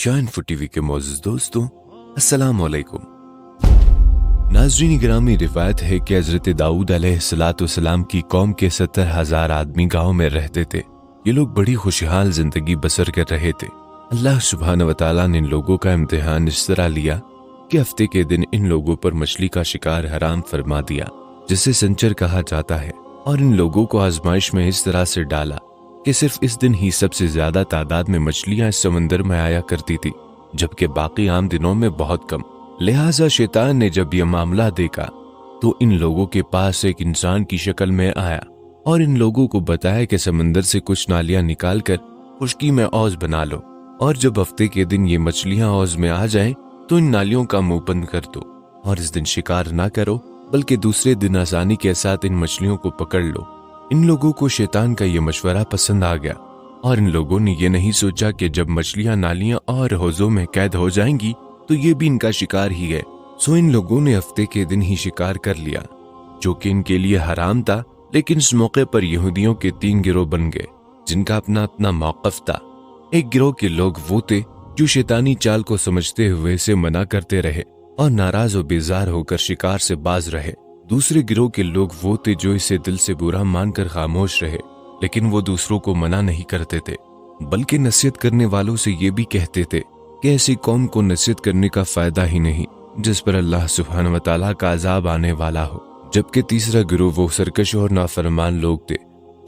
شاہین food T V کے معزز دوستوں، السلام علیکم۔ ناظرین گرامی، روایت ہے کہ حضرت داؤد علیہ السلام کی قوم کے 70,000 آدمی گاؤں میں رہتے تھے۔ یہ لوگ بڑی خوشحال زندگی بسر کر رہے تھے۔ اللہ سبحانہ وتعالی نے ان لوگوں کا امتحان اس طرح لیا کہ ہفتے کے دن ان لوگوں پر مچھلی کا شکار حرام فرما دیا، جسے سنچر کہا جاتا ہے، اور ان لوگوں کو آزمائش میں اس طرح سے ڈالا کہ صرف اس دن ہی سب سے زیادہ تعداد میں مچھلیاں اس سمندر میں آیا کرتی تھی، جبکہ باقی عام دنوں میں بہت کم۔ لہٰذا شیطان نے جب یہ معاملہ دیکھا تو ان لوگوں کے پاس ایک انسان کی شکل میں آیا اور ان لوگوں کو بتایا کہ سمندر سے کچھ نالیاں نکال کر خشکی میں اوز بنا لو، اور جب ہفتے کے دن یہ مچھلیاں اوز میں آ جائیں تو ان نالیوں کا منہ بند کر دو، اور اس دن شکار نہ کرو بلکہ دوسرے دن آسانی کے ساتھ ان مچھلیوں کو پکڑ لو۔ ان لوگوں کو شیطان کا یہ مشورہ پسند آ گیا، اور ان لوگوں نے یہ نہیں سوچا کہ جب مچھلیاں نالیاں اور حوضوں میں قید ہو جائیں گی تو یہ بھی ان کا شکار ہی ہے۔ سو ان لوگوں نے ہفتے کے دن ہی شکار کر لیا، جو کہ ان کے لیے حرام تھا، لیکن اس موقع پر یہودیوں کے 3 گروہ بن گئے، جن کا اپنا اپنا موقف تھا۔ ایک گروہ کے لوگ وہ تھے جو شیطانی چال کو سمجھتے ہوئے اسے منع کرتے رہے اور ناراض و بیزار ہو کر شکار سے باز رہے۔ دوسرے گروہ کے لوگ وہ تھے جو اسے دل سے برا مان کر خاموش رہے، لیکن وہ دوسروں کو منع نہیں کرتے تھے، بلکہ نصیحت کرنے والوں سے یہ بھی کہتے تھے کہ ایسی قوم کو نصیحت کرنے کا فائدہ ہی نہیں جس پر اللہ سبحانہ وتعالیٰ کا عذاب آنے والا ہو۔ جبکہ تیسرا گروہ وہ سرکش اور نافرمان لوگ تھے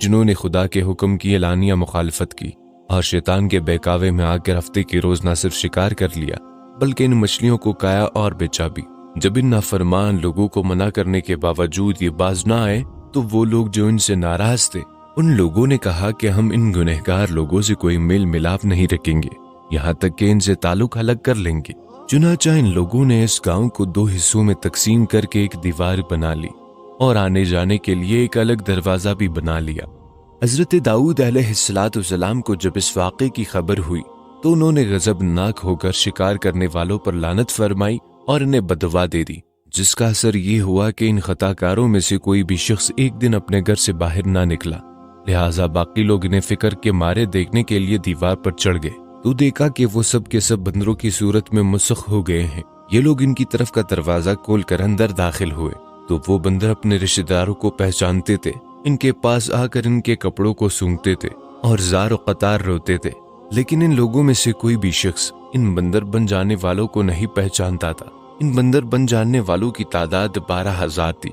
جنہوں نے خدا کے حکم کی اعلانیہ مخالفت کی اور شیطان کے بہکاوے میں آ کر ہفتے کے روز نہ صرف شکار کر لیا بلکہ ان مچھلیوں کو کھایا اور بیچا بھی۔ جب ان نافرمان لوگوں کو منع کرنے کے باوجود یہ باز نہ آئے تو وہ لوگ جو ان سے ناراض تھے، ان لوگوں نے کہا کہ ہم ان گنہگار لوگوں سے کوئی میل ملاپ نہیں رکھیں گے، یہاں تک کہ ان سے تعلق الگ کر لیں گے۔ چنانچہ ان لوگوں نے اس گاؤں کو 2 حصوں میں تقسیم کر کے ایک دیوار بنا لی اور آنے جانے کے لیے ایک الگ دروازہ بھی بنا لیا۔ حضرت داؤد علیہ السلام کو جب اس واقعے کی خبر ہوئی تو انہوں نے غضبناک ہو کر شکار کرنے والوں پر لعنت فرمائی اور انہیں بددعا دے دی، جس کا اثر یہ ہوا کہ ان خطا کاروں میں سے کوئی بھی شخص ایک دن اپنے گھر سے باہر نہ نکلا۔ لہٰذا باقی لوگ انہیں فکر کے مارے دیکھنے کے لیے دیوار پر چڑھ گئے تو دیکھا کہ وہ سب کے سب بندروں کی صورت میں مسخ ہو گئے ہیں۔ یہ لوگ ان کی طرف کا دروازہ کھول کر اندر داخل ہوئے تو وہ بندر اپنے رشتہ داروں کو پہچانتے تھے، ان کے پاس آ کر ان کے کپڑوں کو سونگھتے تھے اور زار و قطار روتے تھے، لیکن ان لوگوں میں سے کوئی بھی شخص ان بندر بن جانے والوں کو نہیں پہچانتا تھا۔ ان بندر بن جانے والوں کی تعداد 12,000 تھی۔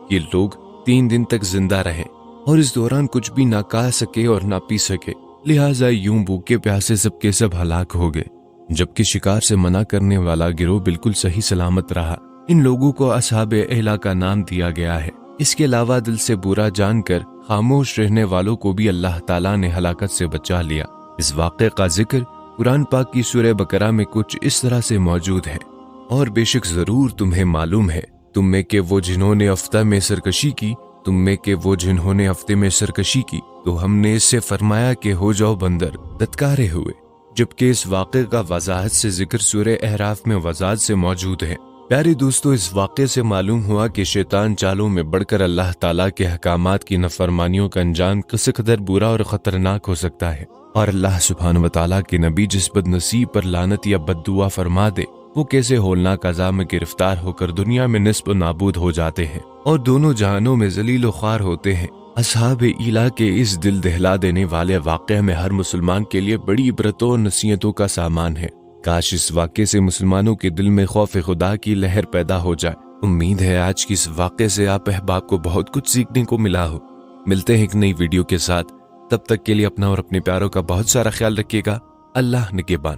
یہ لوگ 3 دن تک زندہ رہے اور اس دوران کچھ بھی نہ کھا سکے اور نہ پی سکے، لہٰذا یوں بھوکے پیاسے سب کے سب ہلاک ہو گئے، جبکہ شکار سے منع کرنے والا گروہ بالکل صحیح سلامت رہا۔ ان لوگوں کو اصحاب اہلا کا نام دیا گیا ہے۔ اس کے علاوہ دل سے برا جان کر خاموش رہنے والوں کو بھی اللہ تعالیٰ نے ہلاکت سے بچا لیا۔ اس واقعے کا ذکر قرآن پاک کی سورہ بقرہ میں کچھ اس طرح سے موجود ہے: اور بے شک ضرور تمہیں معلوم ہے تم میں کہ وہ جنہوں نے ہفتے میں سرکشی کی تو ہم نے اس سے فرمایا کہ ہو جاؤ بندر، دتکارے ہوئے، جبکہ اس واقعے کا وضاحت سے ذکر سورہ اعراف میں وضاحت سے موجود ہے۔ پیارے دوستو، اس واقعے سے معلوم ہوا کہ شیطان چالوں میں بڑھ کر اللہ تعالیٰ کے احکامات کی نافرمانیوں کا انجام کس قدر برا اور خطرناک ہو سکتا ہے، اور اللہ سبحانہ وتعالیٰ کے نبی جس بد نصیب پر لعنت یا بددعا فرما دے وہ کیسے ہولناک عذاب میں گرفتار ہو کر دنیا میں نصب و نابود ہو جاتے ہیں اور دونوں جہانوں میں ذلیل و خوار ہوتے ہیں۔ اصحاب ایلا کے اس دل دہلا دینے والے واقعے میں ہر مسلمان کے لیے بڑی عبرتوں اور نصیحتوں کا سامان ہے۔ کاش اس واقعے سے مسلمانوں کے دل میں خوف خدا کی لہر پیدا ہو جائے۔ امید ہے آج کی اس واقعے سے آپ احباب کو بہت کچھ سیکھنے کو ملا ہو۔ ملتے ہیں ایک نئی ویڈیو کے ساتھ، تب تک کے لیے اپنا اور اپنے پیاروں کا بہت سارا خیال رکھیے گا۔ اللہ نگہبان۔